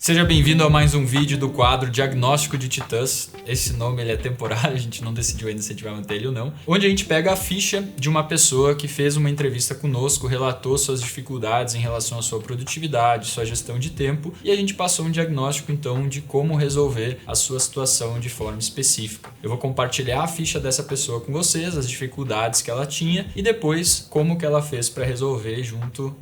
Seja bem-vindo a mais um vídeo do quadro Diagnóstico de Titãs. Esse nome ele é temporário, a gente não decidiu ainda se a gente vai manter ele ou não. Onde a gente pega a ficha de uma pessoa que fez uma entrevista conosco, relatou suas dificuldades em relação à sua produtividade, sua gestão de tempo, e a gente passou um diagnóstico então de como resolver a sua situação de forma específica. Eu vou compartilhar a ficha dessa pessoa com vocês, as dificuldades que ela tinha e depois como que ela fez para resolver junto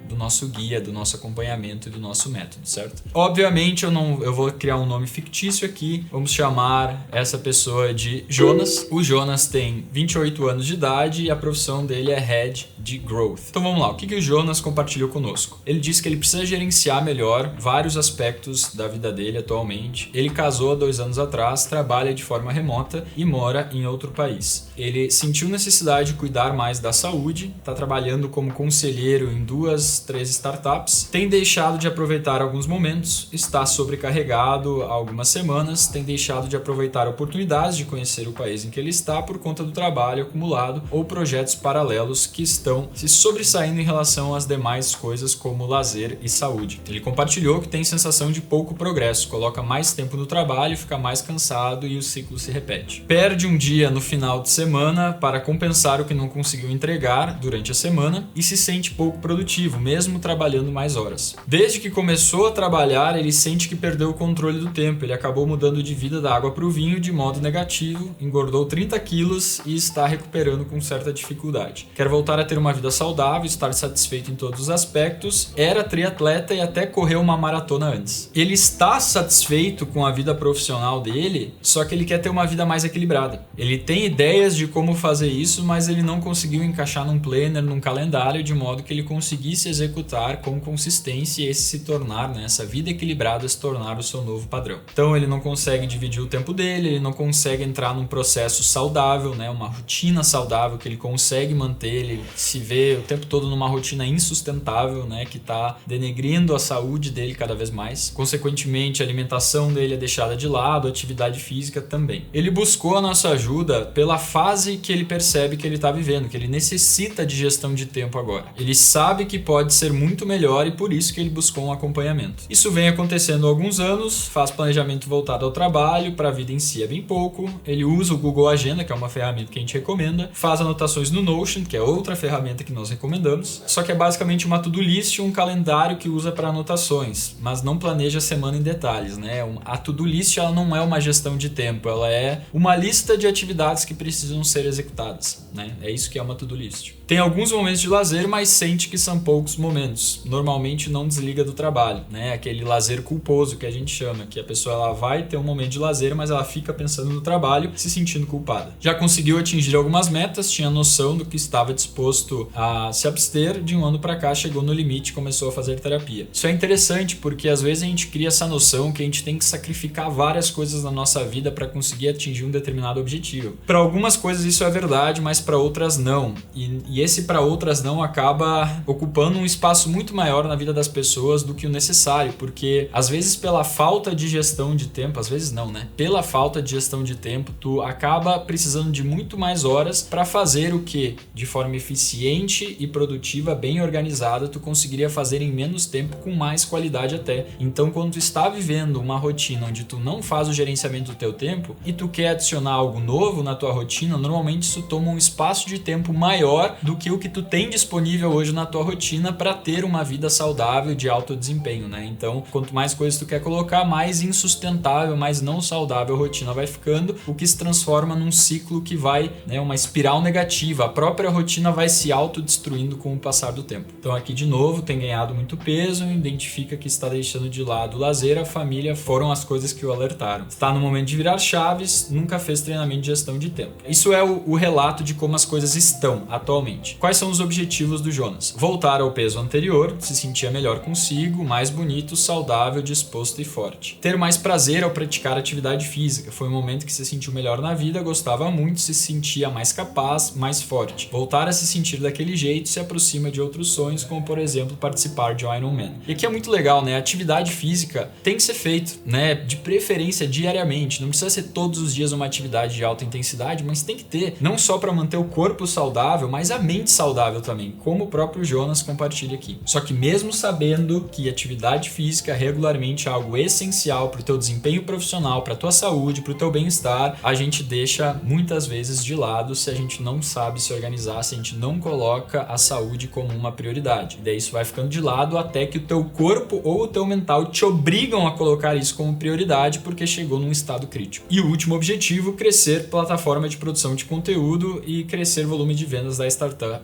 do nosso guia, do nosso acompanhamento e do nosso método, certo? Obviamente eu vou criar um nome fictício aqui, vamos chamar essa pessoa de Jonas. O Jonas tem 28 anos de idade e a profissão dele é Head de Growth. Então vamos lá, o que o Jonas compartilhou conosco? Ele disse que ele precisa gerenciar melhor vários aspectos da vida dele atualmente. Ele casou há 2 anos atrás, trabalha de forma remota e mora em outro país. Ele sentiu necessidade de cuidar mais da saúde, está trabalhando como conselheiro em 2, 3 startups, tem deixado de aproveitar alguns momentos, está sobrecarregado há algumas semanas, tem deixado de aproveitar oportunidades de conhecer o país em que ele está por conta do trabalho acumulado ou projetos paralelos que estão se sobressaindo em relação às demais coisas como lazer e saúde. Ele compartilhou que tem sensação de pouco progresso, coloca mais tempo no trabalho, fica mais cansado e o ciclo se repete. Perde um dia no final de semana para compensar o que não conseguiu entregar durante a semana e se sente pouco produtivo, mesmo trabalhando mais horas. Desde que começou a trabalhar, ele sente que perdeu o controle do tempo. Ele acabou mudando de vida da água para o vinho de modo negativo, engordou 30 quilos e está recuperando com certa dificuldade. Quer voltar a ter uma vida saudável, estar satisfeito em todos os aspectos, era triatleta e até correu uma maratona antes. Ele está satisfeito com a vida profissional dele, só que ele quer ter uma vida mais equilibrada. Ele tem ideias de como fazer isso, mas ele não conseguiu encaixar num planner, num calendário, de modo que ele conseguisse executar com consistência e esse se tornar, né, essa vida equilibrada se tornar o seu novo padrão. Então ele não consegue dividir o tempo dele, ele não consegue entrar num processo saudável, né, uma rotina saudável que ele consegue manter, ele se vê o tempo todo numa rotina insustentável, né, que está denegrindo a saúde dele cada vez mais. Consequentemente, a alimentação dele é deixada de lado, a atividade física também. Ele buscou a nossa ajuda pela fase que ele percebe que ele está vivendo, que ele necessita de gestão de tempo agora. Ele sabe que pode ser muito melhor e por isso que ele buscou um acompanhamento. Isso vem acontecendo há alguns anos, faz planejamento voltado ao trabalho, para a vida em si é bem pouco. Ele usa o Google Agenda, que é uma ferramenta que a gente recomenda, faz anotações no Notion, que é outra ferramenta que nós recomendamos, só que é basicamente uma to-do list, um calendário que usa para anotações, mas não planeja a semana em detalhes, né? A to-do list ela não é uma gestão de tempo, ela é uma lista de atividades que precisam ser executadas, né? É isso que é uma to-do list. Tem alguns momentos de lazer, mas sente que são poucos momentos. Normalmente não desliga do trabalho, né? Aquele lazer culposo que a gente chama, que a pessoa ela vai ter um momento de lazer, mas ela fica pensando no trabalho, se sentindo culpada. Já conseguiu atingir algumas metas, tinha noção do que estava disposto a se abster, de um ano para cá chegou no limite e começou a fazer terapia. Isso é interessante porque às vezes a gente cria essa noção que a gente tem que sacrificar várias coisas na nossa vida para conseguir atingir um determinado objetivo. Para algumas coisas isso é verdade, mas para outras não. E esse para outras não acaba ocupando um espaço muito maior na vida das pessoas do que o necessário, porque às vezes pela falta de gestão de tempo, às vezes não, né? Pela falta de gestão de tempo, tu acaba precisando de muito mais horas para fazer o que de forma eficiente e produtiva, bem organizada, tu conseguiria fazer em menos tempo com mais qualidade até. Então, quando tu está vivendo uma rotina onde tu não faz o gerenciamento do teu tempo e tu quer adicionar algo novo na tua rotina, normalmente isso toma um espaço de tempo maior do que o que tu tem disponível hoje na tua rotina para ter uma vida saudável de alto desempenho, né? Então, quanto mais coisas tu quer colocar, mais insustentável, mais não saudável a rotina vai ficando, o que se transforma num ciclo que vai, né, uma espiral negativa. A própria rotina vai se autodestruindo com o passar do tempo. Então aqui de novo, tem ganhado muito peso, identifica que está deixando de lado o lazer, a família foram as coisas que o alertaram. Está no momento de virar chaves, nunca fez treinamento de gestão de tempo. Isso é o relato de como as coisas estão atualmente. Quais são os objetivos do Jonas? Voltar ao peso anterior, se sentir melhor consigo, mais bonito, saudável, disposto e forte. Ter mais prazer ao praticar atividade física. Foi um momento que se sentiu melhor na vida, gostava muito, se sentia mais capaz, mais forte. Voltar a se sentir daquele jeito se aproxima de outros sonhos, como por exemplo participar de um Ironman. E aqui é muito legal, né? A atividade física tem que ser feita, né? De preferência diariamente. Não precisa ser todos os dias uma atividade de alta intensidade, mas tem que ter. Não só para manter o corpo saudável, mas a mente saudável também, como o próprio Jonas compartilha aqui. Só que mesmo sabendo que atividade física regularmente é algo essencial para o teu desempenho profissional, para a tua saúde, para o teu bem-estar, a gente deixa muitas vezes de lado se a gente não sabe se organizar, se a gente não coloca a saúde como uma prioridade. E daí isso vai ficando de lado até que o teu corpo ou o teu mental te obrigam a colocar isso como prioridade porque chegou num estado crítico. E o último objetivo, crescer plataforma de produção de conteúdo e crescer volume de vendas das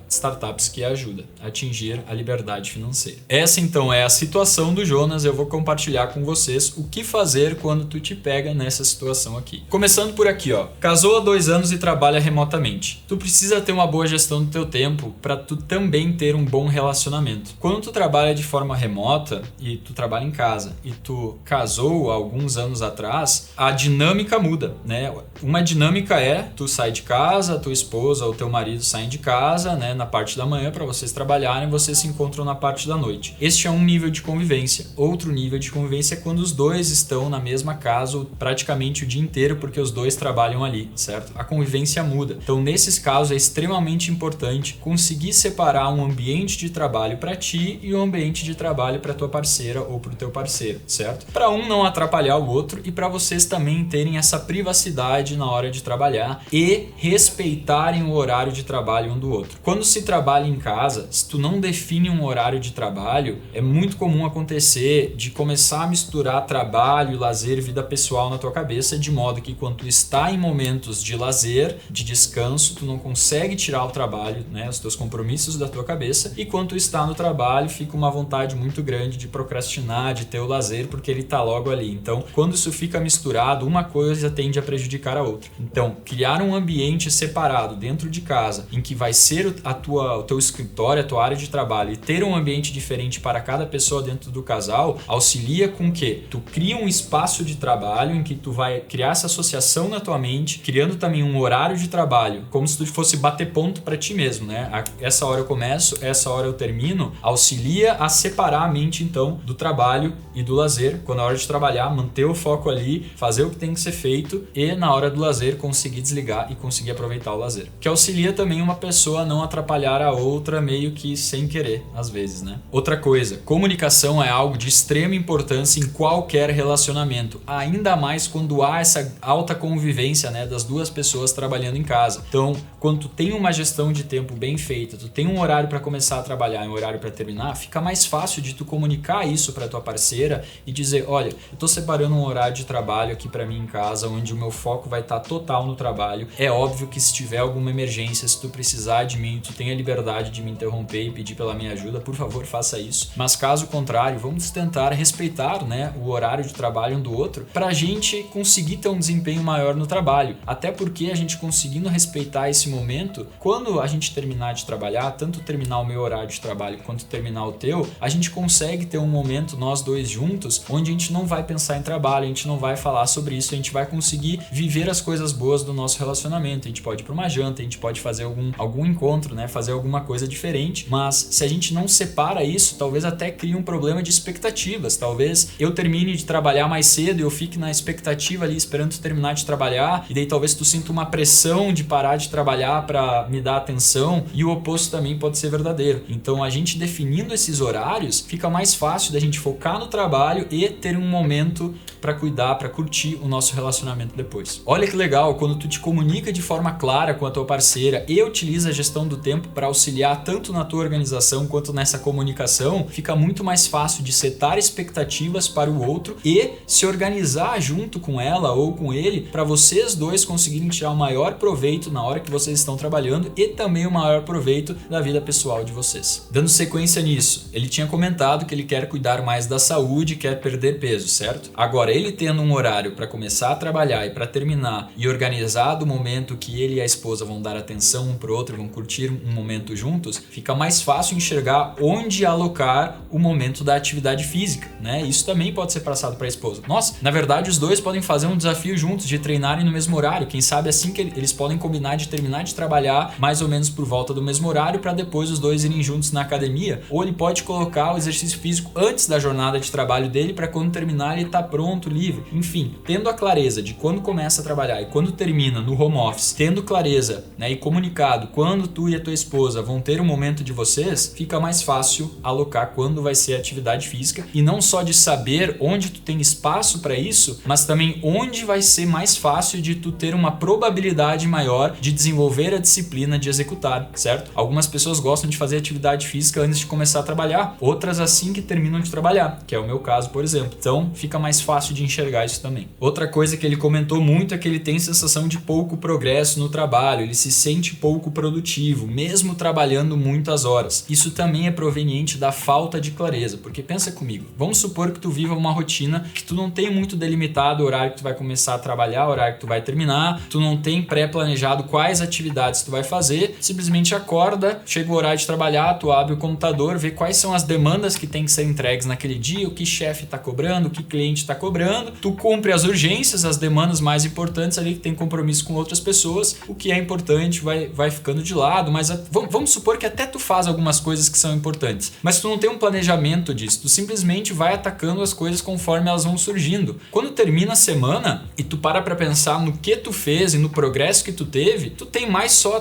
startups que ajuda a atingir a liberdade financeira. Essa então é a situação do Jonas. Eu vou compartilhar com vocês o que fazer quando tu te pega nessa situação aqui. Começando por aqui, ó. Casou há 2 anos e trabalha remotamente. Tu precisa ter uma boa gestão do teu tempo para tu também ter um bom relacionamento. Quando tu trabalha de forma remota e tu trabalha em casa e tu casou há alguns anos atrás, a dinâmica muda, né? Uma dinâmica é tu sai de casa, tua esposa ou teu marido saem de casa, né, na parte da manhã para vocês trabalharem, vocês se encontram na parte da noite. Este é um nível de convivência. Outro nível de convivência é quando os dois estão na mesma casa praticamente o dia inteiro porque os dois trabalham ali, certo? A convivência muda. Então, nesses casos é extremamente importante conseguir separar um ambiente de trabalho para ti e um ambiente de trabalho para tua parceira ou para o teu parceiro, certo? Para um não atrapalhar o outro e para vocês também terem essa privacidade na hora de trabalhar e respeitarem o horário de trabalho um do outro. Quando se trabalha em casa, se tu não define um horário de trabalho, é muito comum acontecer de começar a misturar trabalho, lazer e vida pessoal na tua cabeça, de modo que quando tu está em momentos de lazer, de descanso, tu não consegue tirar o trabalho, né, os teus compromissos da tua cabeça, e quando tu está no trabalho, fica uma vontade muito grande de procrastinar, de ter o lazer, porque ele está logo ali. Então, quando isso fica misturado, uma coisa tende a prejudicar a outra. Então, criar um ambiente separado dentro de casa, em que vai ser o teu escritório, a tua área de trabalho, e ter um ambiente diferente para cada pessoa dentro do casal, auxilia com que tu cria um espaço de trabalho em que tu vai criar essa associação na tua mente, criando também um horário de trabalho, como se tu fosse bater ponto para ti mesmo, né? Essa hora eu começo, essa hora eu termino, auxilia a separar a mente então do trabalho e do lazer. Quando é hora de trabalhar, manter o foco ali, fazer o que tem que ser feito e na hora do lazer conseguir desligar e conseguir aproveitar o lazer. Que auxilia também uma pessoa a não atrapalhar a outra meio que sem querer, às vezes, né? Outra coisa, comunicação é algo de extrema importância em qualquer relacionamento, ainda mais quando há essa alta convivência, né, das duas pessoas trabalhando em casa. Então, quando tu tem uma gestão de tempo bem feita, tu tem um horário para começar a trabalhar e um horário para terminar, fica mais fácil de tu comunicar isso para tua parceira e dizer, olha, eu tô separando um horário de trabalho aqui para mim em casa, onde o meu foco vai estar total no trabalho. É óbvio que se tiver alguma emergência, se tu precisar de mim, tu tem a liberdade de me interromper e pedir pela minha ajuda, por favor, faça isso. Mas caso contrário, vamos tentar respeitar, né, o horário de trabalho um do outro pra gente conseguir ter um desempenho maior no trabalho. Até porque a gente conseguindo respeitar esse momento, quando a gente terminar de trabalhar, tanto terminar o meu horário de trabalho quanto terminar o teu, a gente consegue ter um momento nós dois juntos, onde a gente não vai pensar em trabalho, a gente não vai falar sobre isso, a gente vai conseguir viver as coisas boas do nosso relacionamento. A gente pode ir pra uma janta, a gente pode fazer algum encontro, né, fazer alguma coisa diferente, mas se a gente não separa isso, talvez até crie um problema de expectativas. Talvez eu termine de trabalhar mais cedo e eu fique na expectativa ali esperando tu terminar de trabalhar, e daí talvez tu sinta uma pressão de parar de trabalhar para me dar atenção, e o oposto também pode ser verdadeiro. Então a gente definindo esses horários, fica mais fácil da gente focar no trabalho e ter um momento para cuidar, para curtir o nosso relacionamento depois. Olha que legal, quando tu te comunica de forma clara com a tua parceira e utiliza a gestão do tempo para auxiliar tanto na tua organização quanto nessa comunicação, fica muito mais fácil de setar expectativas para o outro e se organizar junto com ela ou com ele para vocês dois conseguirem tirar o maior proveito na hora que vocês estão trabalhando e também o maior proveito da vida pessoal de vocês. Dando sequência nisso, ele tinha comentado que ele quer cuidar mais da saúde, quer perder peso, certo? Agora, ele tendo um horário para começar a trabalhar e para terminar e organizado o momento que ele e a esposa vão dar atenção um pro outro, vão curtir um momento juntos, fica mais fácil enxergar onde alocar o momento da atividade física, né? Isso também pode ser passado para a esposa. Nossa, na verdade os dois podem fazer um desafio juntos de treinarem no mesmo horário. Quem sabe assim que eles podem combinar de terminar de trabalhar mais ou menos por volta do mesmo horário para depois os dois irem juntos na academia. Ou ele pode colocar o exercício físico antes da jornada de trabalho dele para quando terminar ele estar pronto ponto livre. Enfim, tendo a clareza de quando começa a trabalhar e quando termina no home office, tendo clareza, né, e comunicado quando tu e a tua esposa vão ter um momento de vocês, fica mais fácil alocar quando vai ser a atividade física, e não só de saber onde tu tem espaço para isso, mas também onde vai ser mais fácil de tu ter uma probabilidade maior de desenvolver a disciplina de executar, certo? Algumas pessoas gostam de fazer atividade física antes de começar a trabalhar, outras assim que terminam de trabalhar, que é o meu caso, por exemplo. Então fica mais fácil de enxergar isso também. Outra coisa que ele comentou muito é que ele tem sensação de pouco progresso no trabalho, ele se sente pouco produtivo, mesmo trabalhando muitas horas. Isso também é proveniente da falta de clareza, porque pensa comigo, vamos supor que tu viva uma rotina que tu não tem muito delimitado o horário que tu vai começar a trabalhar, o horário que tu vai terminar, tu não tem pré-planejado quais atividades tu vai fazer, simplesmente acorda, chega o horário de trabalhar, tu abre o computador, vê quais são as demandas que tem que ser entregues naquele dia, o que chefe está cobrando, o que cliente está cobrando, tu cumpre as urgências, as demandas mais importantes ali que tem compromisso com outras pessoas, o que é importante vai ficando de lado, mas vamos supor que até tu faz algumas coisas que são importantes, mas tu não tem um planejamento disso, tu simplesmente vai atacando as coisas conforme elas vão surgindo. Quando termina a semana e tu para pensar no que tu fez e no progresso que tu teve, tu tem mais só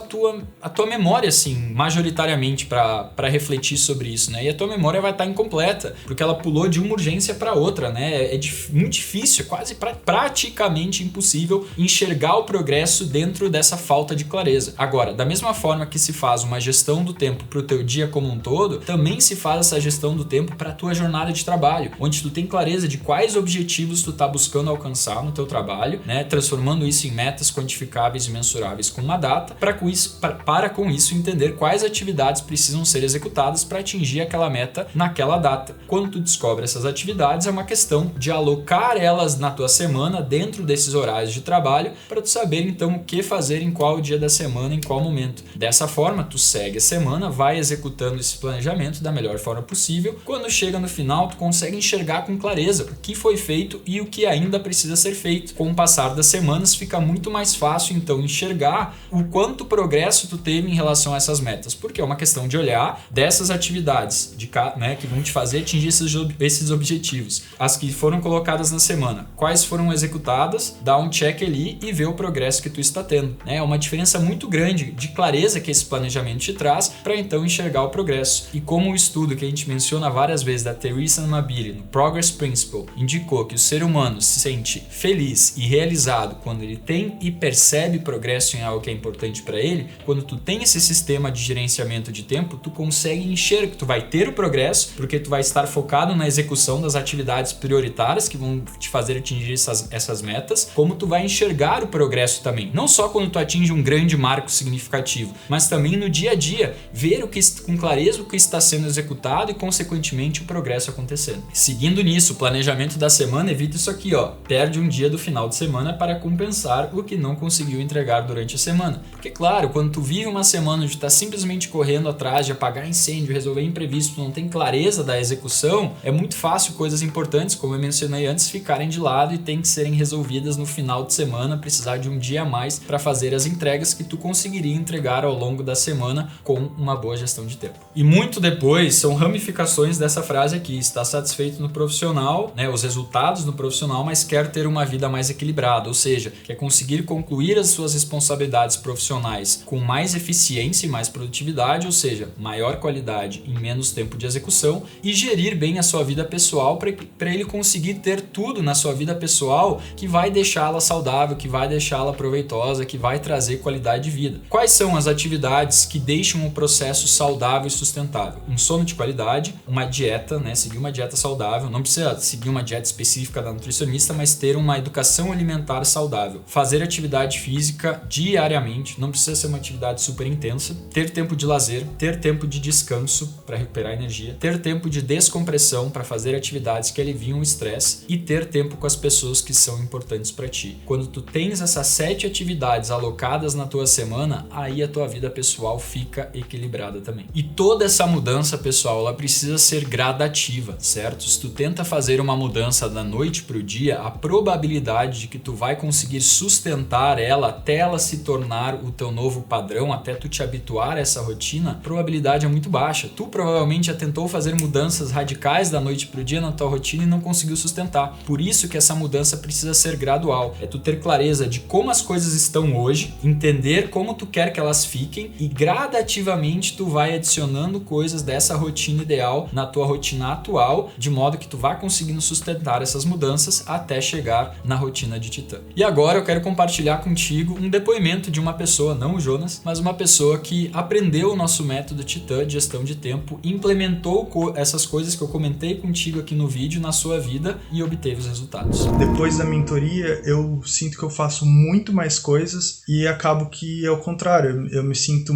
a tua memória, assim, majoritariamente para refletir sobre isso, né? E a tua memória vai estar incompleta, porque ela pulou de uma urgência para outra, né? É muito difícil, quase praticamente impossível enxergar o progresso dentro dessa falta de clareza. Agora, da mesma forma que se faz uma gestão do tempo para o teu dia como um todo, também se faz essa gestão do tempo para a tua jornada de trabalho, onde tu tem clareza de quais objetivos tu tá buscando alcançar no teu trabalho, né? Transformando isso em metas quantificáveis e mensuráveis com uma data, para com isso entender quais atividades precisam ser executadas para atingir aquela meta naquela data. Quando tu descobre essas atividades, é uma questão de alocar elas na tua semana dentro desses horários de trabalho, para tu saber então o que fazer em qual dia da semana, em qual momento. Dessa forma, tu segue a semana, vai executando esse planejamento da melhor forma possível. Quando chega no final, tu consegue enxergar com clareza o que foi feito e o que ainda precisa ser feito. Com o passar das semanas, fica muito mais fácil então enxergar o quanto progresso tu teve em relação a essas metas, porque é uma questão de olhar dessas atividades né, que vão te fazer atingir esses objetivos, as que foram colocadas na semana, quais foram executadas, dá um check ali e ver o progresso que tu está tendo. É uma diferença muito grande de clareza que esse planejamento te traz para então enxergar o progresso. E como o estudo que a gente menciona várias vezes da Teresa Nabili no Progress Principle indicou que o ser humano se sente feliz e realizado quando ele tem e percebe progresso em algo que é importante para ele, quando tu tem esse sistema de gerenciamento de tempo, tu consegue enxergar que tu vai ter o progresso, porque tu vai estar focado na execução das atividades prioritárias que vão te fazer atingir essas metas, como tu vai enxergar o progresso também. Não só quando tu atinge um grande marco significativo, mas também no dia a dia, ver com clareza o que está sendo executado e, consequentemente, o progresso acontecendo. Seguindo nisso, o planejamento da semana evita isso aqui, ó. Perde um dia do final de semana para compensar o que não conseguiu entregar durante a semana. Porque, claro, quando tu vive uma semana onde tu tá simplesmente correndo atrás de apagar incêndio, resolver imprevisto, tu não tem clareza da execução, é muito fácil coisas importantes, como eu mencionei antes, ficarem de lado e tem que serem resolvidas no final de semana, precisar de um dia a mais para fazer as entregas que tu conseguiria entregar ao longo da semana com uma boa gestão de tempo. E muito depois são ramificações dessa frase aqui: está satisfeito no profissional, né, os resultados no profissional, mas quer ter uma vida mais equilibrada, ou seja, quer conseguir concluir as suas responsabilidades profissionais com mais eficiência e mais produtividade, ou seja, maior qualidade em menos tempo de execução, e gerir bem a sua vida pessoal para ele conseguir ter tudo na sua vida pessoal que vai deixá-la saudável, que vai deixá-la proveitosa, que vai trazer qualidade de vida. Quais são as atividades que deixam o processo saudável e sustentável? Um sono de qualidade, uma dieta, né? Seguir uma dieta saudável, não precisa seguir uma dieta específica da nutricionista, mas ter uma educação alimentar saudável. Fazer atividade física diariamente, não precisa ser uma atividade super intensa. Ter tempo de lazer, ter tempo de descanso para recuperar energia, ter tempo de descompressão para fazer atividades que aliviam o estresse e ter tempo com as pessoas que são importantes para ti. Quando tu tens essas 7 atividades alocadas na tua semana, aí a tua vida pessoal fica equilibrada também. E toda essa mudança, pessoal, ela precisa ser gradativa, certo? Se tu tenta fazer uma mudança da noite para o dia, a probabilidade de que tu vai conseguir sustentar ela até ela se tornar o teu novo padrão, até tu te habituar a essa rotina, a probabilidade é muito baixa. Tu provavelmente já tentou fazer mudanças radicais da noite para o dia na tua rotina e não conseguiu sustentar. inovar. Por isso que essa mudança precisa ser gradual. É tu ter clareza de como as coisas estão hoje, entender como tu quer que elas fiquem e gradativamente tu vai adicionando coisas dessa rotina ideal na tua rotina atual, de modo que tu vá conseguindo sustentar essas mudanças até chegar na rotina de Titã. E agora eu quero compartilhar contigo um depoimento de uma pessoa, não o Jonas, mas uma pessoa que aprendeu o nosso método Titã de gestão de tempo, implementou essas coisas que eu comentei contigo aqui no vídeo na sua vida e obteve os resultados. Depois da mentoria, eu sinto que eu faço muito mais coisas e acabo que é o contrário, eu me sinto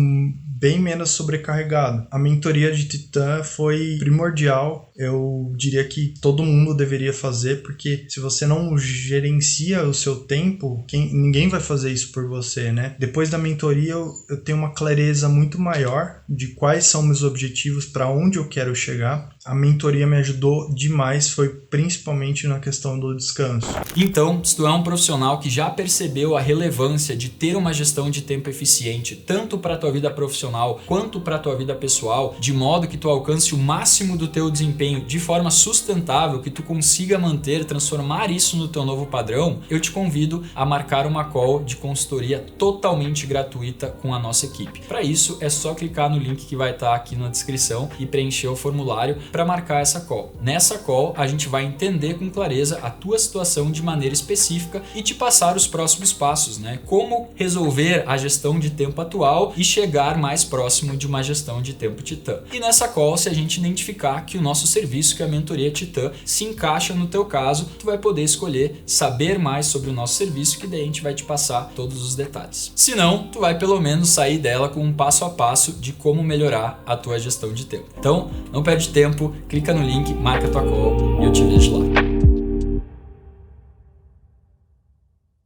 bem menos sobrecarregado. A mentoria de Titã foi primordial, eu diria que todo mundo deveria fazer, porque se você não gerencia o seu tempo, ninguém vai fazer isso por você, né? Depois da mentoria, eu tenho uma clareza muito maior de quais são meus objetivos, para onde eu quero chegar. A mentoria me ajudou demais, foi principalmente na questão do descanso. Então, se tu é um profissional que já percebeu a relevância de ter uma gestão de tempo eficiente, tanto para a tua vida profissional quanto para a tua vida pessoal, de modo que tu alcance o máximo do teu desempenho de forma sustentável, que tu consiga manter, transformar isso no teu novo padrão, eu te convido a marcar uma call de consultoria totalmente gratuita com a nossa equipe. Para isso, é só clicar no link que vai estar aqui na descrição e preencher o formulário para marcar essa call. Nessa call, a gente vai entender com clareza a tua situação de maneira específica e te passar os próximos passos, né? Como resolver a gestão de tempo atual e chegar mais próximo de uma gestão de tempo Titã. E nessa call, se a gente identificar que o nosso serviço, que é a mentoria Titã, se encaixa no teu caso, tu vai poder escolher saber mais sobre o nosso serviço, que daí a gente vai te passar todos os detalhes. Se não, tu vai pelo menos sair dela com um passo a passo de como melhorar a tua gestão de tempo. Então, não perde tempo, clica no link, marca tua call e eu te vejo lá.